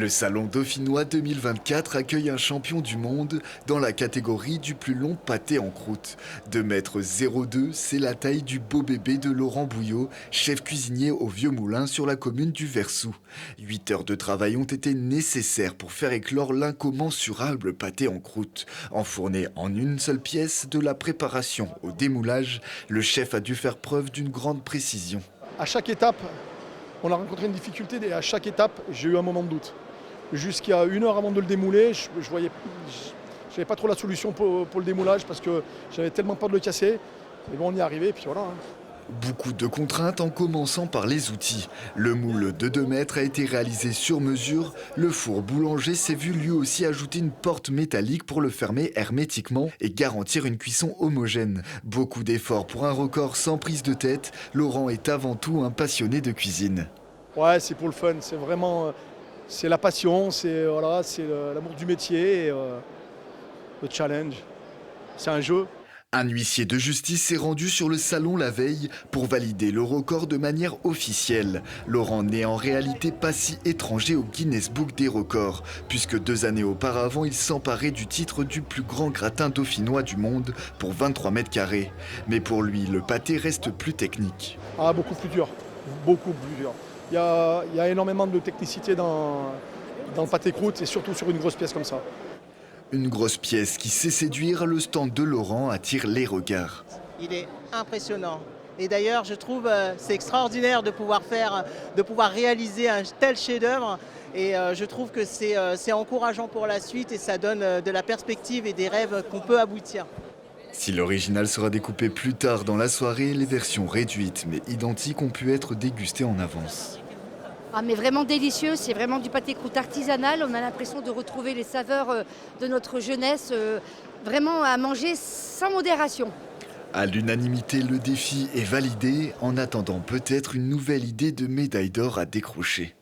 Le Salon Dauphinois 2024 accueille un champion du monde dans la catégorie du plus long pâté en croûte. 2,02 m, c'est la taille du beau bébé de Laurent Bouillot, chef cuisinier au Vieux Moulin sur la commune du Versou. 8 heures de travail ont été nécessaires pour faire éclore l'incommensurable pâté en croûte. Enfourné en une seule pièce, de la préparation au démoulage, le chef a dû faire preuve d'une grande précision. À chaque étape, on a rencontré une difficulté et à chaque étape, j'ai eu un moment de doute. Jusqu'à 1 heure avant de le démouler, j'avais pas trop la solution pour le démoulage parce que j'avais tellement peur de le casser. Mais bon, on y est arrivé et puis voilà. Beaucoup de contraintes en commençant par les outils. Le moule de 2 mètres a été réalisé sur mesure. Le four boulanger s'est vu lui aussi ajouter une porte métallique pour le fermer hermétiquement et garantir une cuisson homogène. Beaucoup d'efforts pour un record sans prise de tête. Laurent est avant tout un passionné de cuisine. Ouais, c'est pour le fun, c'est vraiment c'est la passion, c'est l'amour du métier, et, le challenge. C'est un jeu. Un huissier de justice s'est rendu sur le salon la veille pour valider le record de manière officielle. Laurent n'est en réalité pas si étranger au Guinness Book des records, puisque 2 années auparavant, il s'emparait du titre du plus grand gratin dauphinois du monde pour 23 mètres carrés. Mais pour lui, le pâté reste plus technique. Ah, beaucoup plus dur, beaucoup plus dur. Il y a énormément de technicité dans le pâté croûte et surtout sur une grosse pièce comme ça. Une grosse pièce qui sait séduire, le stand de Laurent attire les regards. Il est impressionnant. Et d'ailleurs, je trouve c'est extraordinaire de pouvoir réaliser un tel chef-d'œuvre. Et je trouve que c'est encourageant pour la suite et ça donne de la perspective et des rêves qu'on peut aboutir. Si l'original sera découpé plus tard dans la soirée, les versions réduites mais identiques ont pu être dégustées en avance. Ah, mais vraiment délicieux, c'est vraiment du pâté croûte artisanal. On a l'impression de retrouver les saveurs de notre jeunesse, vraiment à manger sans modération. À l'unanimité, le défi est validé, en attendant peut-être une nouvelle idée de médaille d'or à décrocher.